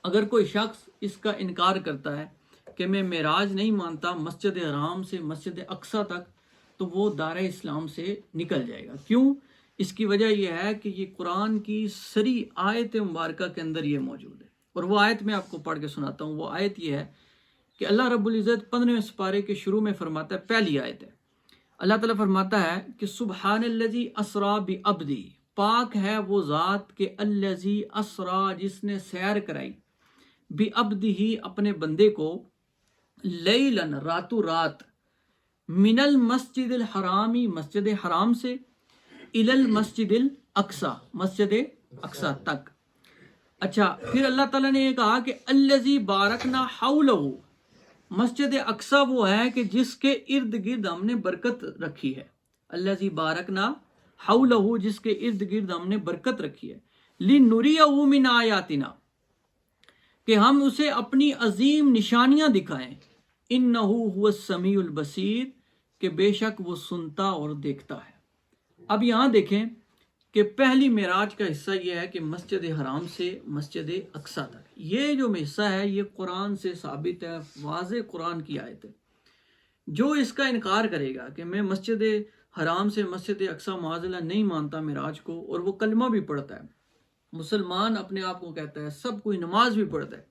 اگر کوئی شخص اس کا انکار کرتا ہے کہ میں معراج نہیں مانتا مسجد حرام سے مسجد اقصی تک، تو وہ دار اسلام سے نکل جائے گا۔ کیوں؟ اس کی وجہ یہ ہے کہ یہ قرآن کی سری آیت مبارکہ کے اندر یہ موجود ہے، اور وہ آیت میں آپ کو پڑھ کے سناتا ہوں۔ وہ آیت یہ ہے کہ اللہ رب العزت 15ویں سپارے کے شروع میں فرماتا ہے، پہلی آیت ہے، اللہ تعالیٰ فرماتا ہے کہ سبحان الذی اسرا بعبدی، پاک ہے وہ ذات کہ الذی اسرا، جس نے سیر کرائی، بعبدہ اپنے بندے کو، لیلاً راتوں رات، من المسجد الحرامی مسجد حرام سے، الی المسجد الاقصی مسجد اقصی تک۔ اچھا، پھر اللہ تعالیٰ نے یہ کہا کہ الذی بارکنا حولہ، مسجد اقصی وہ ہے کہ جس کے ارد گرد ہم نے برکت رکھی ہے، الذی بارکنا حولہ، جس کے ارد گرد ہم نے برکت رکھی ہے، لنریہ من آیاتنا، کہ ہم اسے اپنی عظیم نشانیاں دکھائیں، انہ هو السمیع البصیر، کہ بے شک وہ سنتا اور دیکھتا ہے۔ اب یہاں دیکھیں کہ پہلی معراج کا حصہ یہ ہے کہ مسجد حرام سے مسجد اقصی تک، یہ جو حصہ ہے یہ قرآن سے ثابت ہے، واضح قرآن کی آیت ہے۔ جو اس کا انکار کرے گا کہ میں مسجد حرام سے مسجد اقصی معاذ اللہ نہیں مانتا معراج کو، اور وہ کلمہ بھی پڑھتا ہے، مسلمان اپنے آپ کو کہتا ہے، سب کوئی نماز بھی پڑھتا ہے،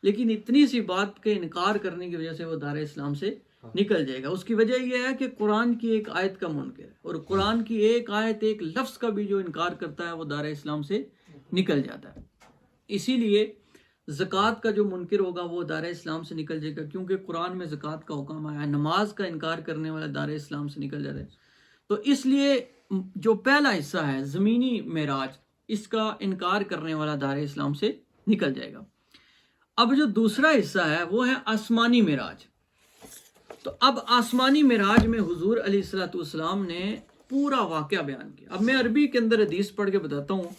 لیکن اتنی سی بات کے انکار کرنے کی وجہ سے وہ دار اسلام سے نکل جائے گا۔ اس کی وجہ یہ ہے کہ قرآن کی ایک آیت کا منکر ہے، اور قرآن کی ایک آیت، ایک لفظ کا بھی جو انکار کرتا ہے وہ دار اسلام سے نکل جاتا ہے۔ اسی لیے زکوٰۃ کا جو منکر ہوگا وہ دار اسلام سے نکل جائے گا، کیونکہ قرآن میں زکوٰۃ کا حکم آیا ہے۔ نماز کا انکار کرنے والا دار اسلام سے نکل جاتا ہے۔ تو اس لیے جو پہلا حصہ ہے زمینی معراج، اس کا انکار کرنے والا دار اسلام سے نکل جائے گا۔ اب جو دوسرا حصہ ہے وہ ہے آسمانی معراج۔ تو اب آسمانی معراج میں حضور علیہ الصلوۃ والسلام نے پورا واقعہ بیان کیا۔ اب میں عربی کے اندر حدیث پڑھ کے بتاتا ہوں،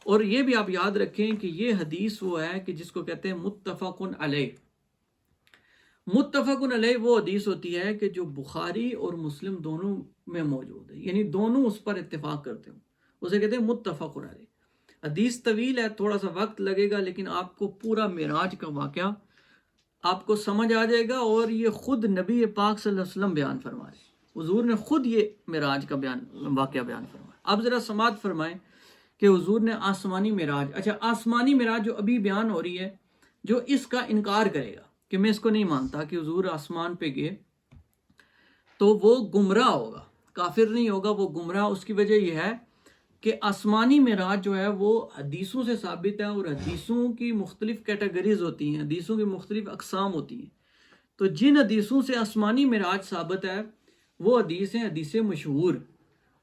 اور یہ بھی آپ یاد رکھیں کہ یہ حدیث وہ ہے کہ جس کو کہتے ہیں متفق علیہ۔ متفق علیہ وہ حدیث ہوتی ہے کہ جو بخاری اور مسلم دونوں میں موجود ہے، یعنی دونوں اس پر اتفاق کرتے ہوں، اسے کہتے ہیں متفق علیہ۔ حدیث طویل ہے، تھوڑا سا وقت لگے گا، لیکن آپ کو پورا معراج کا واقعہ آپ کو سمجھ آ جائے گا، اور یہ خود نبی پاک صلی اللہ علیہ وسلم بیان فرمائے، حضور نے خود یہ معراج کا واقعہ بیان فرمایا۔ اب ذرا سماعت فرمائیں کہ حضور نے آسمانی معراج، اچھا آسمانی معراج جو ابھی بیان ہو رہی ہے، جو اس کا انکار کرے گا کہ میں اس کو نہیں مانتا کہ حضور آسمان پہ گئے، تو وہ گمراہ ہوگا، کافر نہیں ہوگا، وہ گمراہ۔ اس کی وجہ یہ ہے کہ آسمانی معراج جو ہے وہ حدیثوں سے ثابت ہے، اور حدیثوں کی مختلف کیٹیگریز ہوتی ہیں، حدیثوں کی مختلف اقسام ہوتی ہیں۔ تو جن حدیثوں سے آسمانی معراج ثابت ہے وہ حدیث ہیں حدیث مشہور،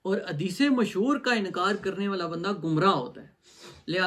اور حدیث مشہور کا انکار کرنے والا بندہ گمراہ ہوتا ہے۔ لہٰذا